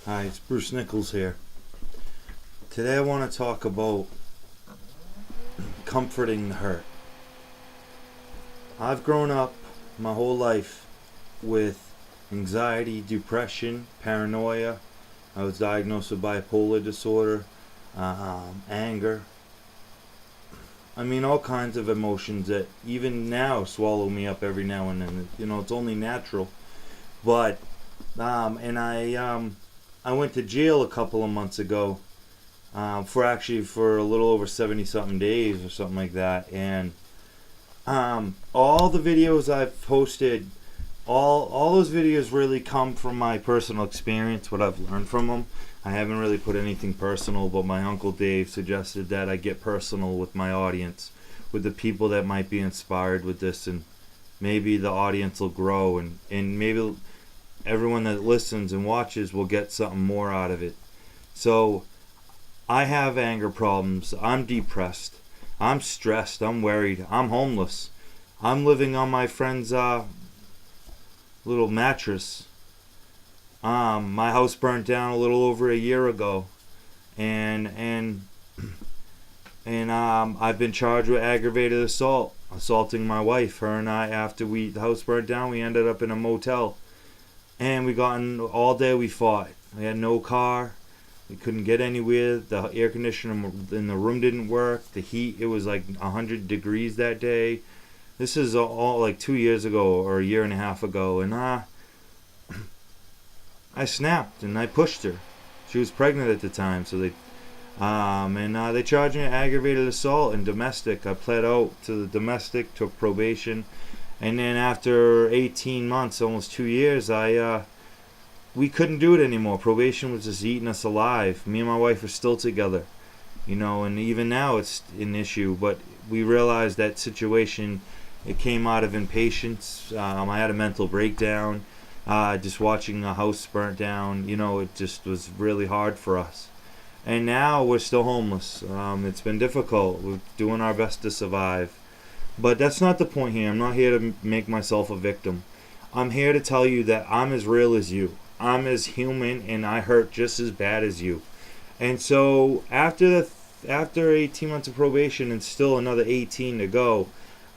Hi, it's Bruce Nichols here. Today I want to talk about comforting the hurt. I've grown up my whole life with anxiety, depression, paranoia. I was diagnosed with bipolar disorder, anger. I mean, all kinds of emotions that even now swallow me up every now and then. It's only natural. But, I went to jail a couple of months ago for a little over 70 something days or something like that. And all the videos I've posted, all those videos really come from my personal experience, what I've learned from them. I haven't really put anything personal, but my Uncle Dave suggested that I get personal with my audience, with the people that might be inspired with this, and maybe the audience will grow, and maybe everyone that listens and watches will get something more out of it. So I have anger problems. I'm depressed. I'm stressed. I'm worried. I'm homeless. I'm living on my friend's little mattress. My house burnt down a little over a year ago, and I've been charged with aggravated assault, assaulting my wife. Her and I, after the house burnt down, we ended up in a motel. And all day we fought. We had no car. We couldn't get anywhere. The air conditioner in the room didn't work. The heat, it was like 100 degrees that day. This is all like 2 years ago or a year and a half ago. And I snapped and I pushed her. She was pregnant at the time. So they charged me aggravated assault and domestic. I pled out to the domestic, took probation. And then after 18 months, almost 2 years, we couldn't do it anymore. Probation was just eating us alive. Me and my wife are still together, and even now it's an issue. But we realized that situation, it came out of impatience. I had a mental breakdown, just watching a house burnt down. It just was really hard for us. And now we're still homeless. It's been difficult. We're doing our best to survive. But that's not the point here. I'm not here to make myself a victim. I'm here to tell you that I'm as real as you. I'm as human, and I hurt just as bad as you. And so after 18 months of probation and still another 18 to go,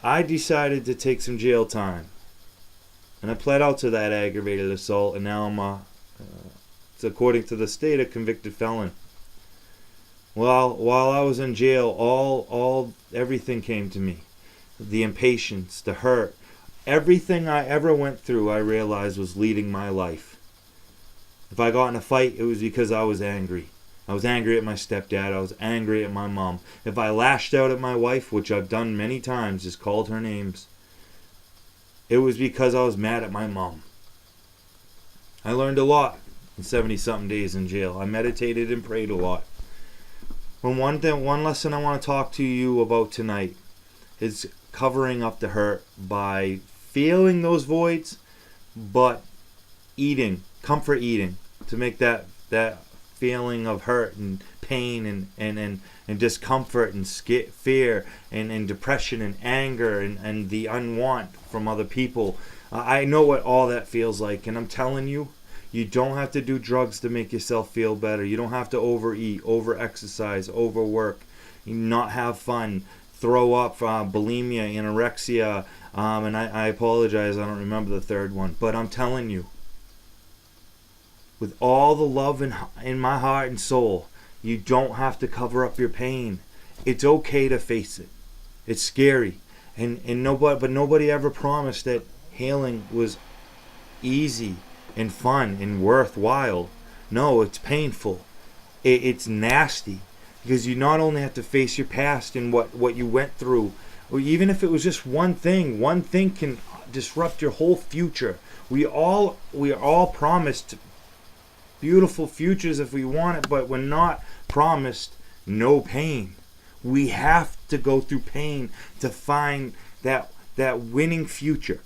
I decided to take some jail time. And I pled out to that aggravated assault, and now I'm, it's according to the state, a convicted felon. While I was in jail, everything came to me. The impatience, the hurt, everything I ever went through, I realized was leading my life. If I got in a fight, it was because I was angry. I was angry at my stepdad. I was angry at my mom. If I lashed out at my wife, which I've done many times, just called her names, it was because I was mad at my mom. I learned a lot in 70-something days in jail. I meditated and prayed a lot. And one lesson I want to talk to you about tonight is covering up the hurt by feeling those voids, but comfort eating, to make that feeling of hurt and pain and discomfort and fear and depression and anger and the unwant from other people. I know what all that feels like, and I'm telling you, you don't have to do drugs to make yourself feel better. You don't have to overeat, over-exercise, overwork, not have fun, throw up, bulimia, anorexia, and I apologize, I don't remember the third one. But I'm telling you, with all the love in my heart and soul, you don't have to cover up your pain. It's okay to face it. It's scary, but nobody ever promised that healing was easy and fun and worthwhile. No, it's painful. It's nasty. Because you not only have to face your past and what you went through, or even if it was just one thing can disrupt your whole future. We are all promised beautiful futures if we want it, but we're not promised no pain. We have to go through pain to find that winning future.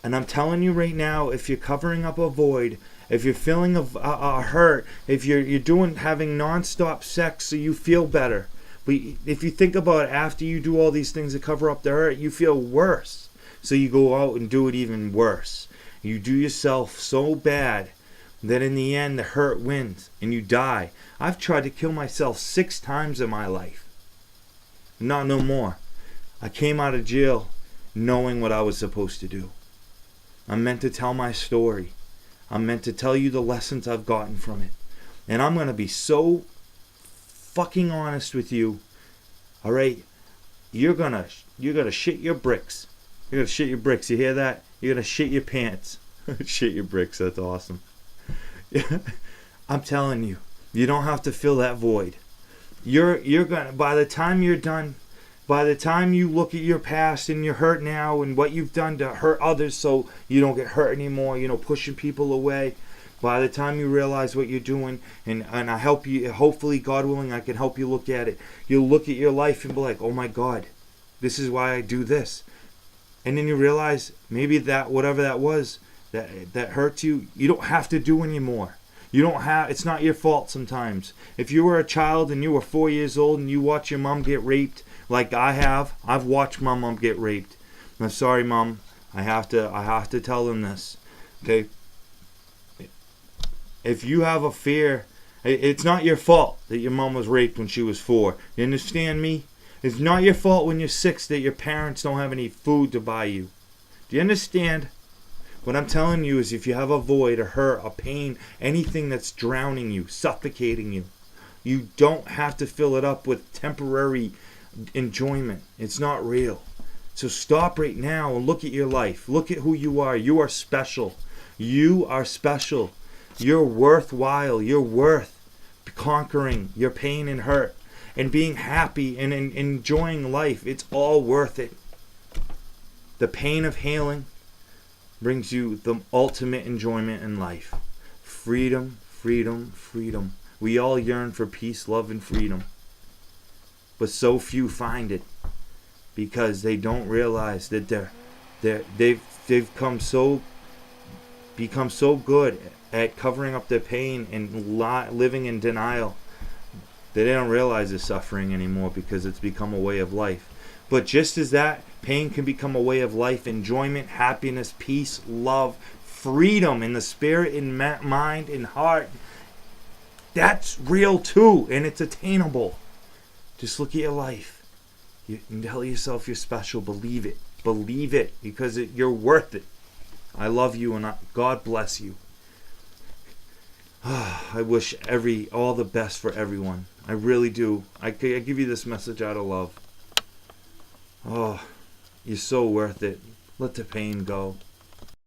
And I'm telling you right now, if you're covering up a void, if you're feeling a hurt, if you're having nonstop sex so you feel better, but if you think about it, after you do all these things to cover up the hurt, you feel worse. So you go out and do it even worse. You do yourself so bad Then in the end, the hurt wins and you die. I've tried to kill myself 6 times in my life. Not no more. I came out of jail knowing what I was supposed to do. I'm meant to tell my story. I'm meant to tell you the lessons I've gotten from it. And I'm going to be so fucking honest with you. All right? You're going to shit your bricks. You're going to shit your bricks. You hear that? You're going to shit your pants. Shit your bricks. That's awesome. I'm telling you, you don't have to fill that void. You're going to, by the time you're done, by the time you look at your past and you're hurt now and what you've done to hurt others so you don't get hurt anymore, pushing people away, by the time you realize what you're doing, and I help you, hopefully, God willing, I can help you look at it. You'll look at your life and be like, oh my God, this is why I do this. And then you realize maybe that whatever that was that hurts you, you don't have to do anymore. It's not your fault sometimes. If you were a child and you were 4 years old and you watch your mom get raped, like I've watched my mom get raped. I'm sorry, Mom. I have to tell them this. Okay? If you have a fear, it's not your fault that your mom was raped when she was 4. You understand me? It's not your fault when you're 6 that your parents don't have any food to buy you. Do you understand? What I'm telling you is if you have a void, a hurt, a pain, anything that's drowning you, suffocating you, you don't have to fill it up with temporary enjoyment. It's not real. So stop right now and look at your life. Look at who you are. You are special. You are special. You're worthwhile. You're worth conquering your pain and hurt and being happy and enjoying life. It's all worth it. The pain of healing brings you the ultimate enjoyment in life. Freedom, freedom, freedom. We all yearn for peace, love, and freedom. But so few find it because they don't realize that they've become so good at covering up their pain and living in denial that they don't realize they're suffering anymore because it's become a way of life. But just as that pain can become a way of life, enjoyment, happiness, peace, love, freedom in the spirit, in mind, in heart, that's real too, and it's attainable. Just look at your life. You tell yourself you're special. Believe it. Believe it because you're worth it. I love you and God bless you. I wish all the best for everyone. I really do. I give you this message out of love. Oh, you're so worth it. Let the pain go.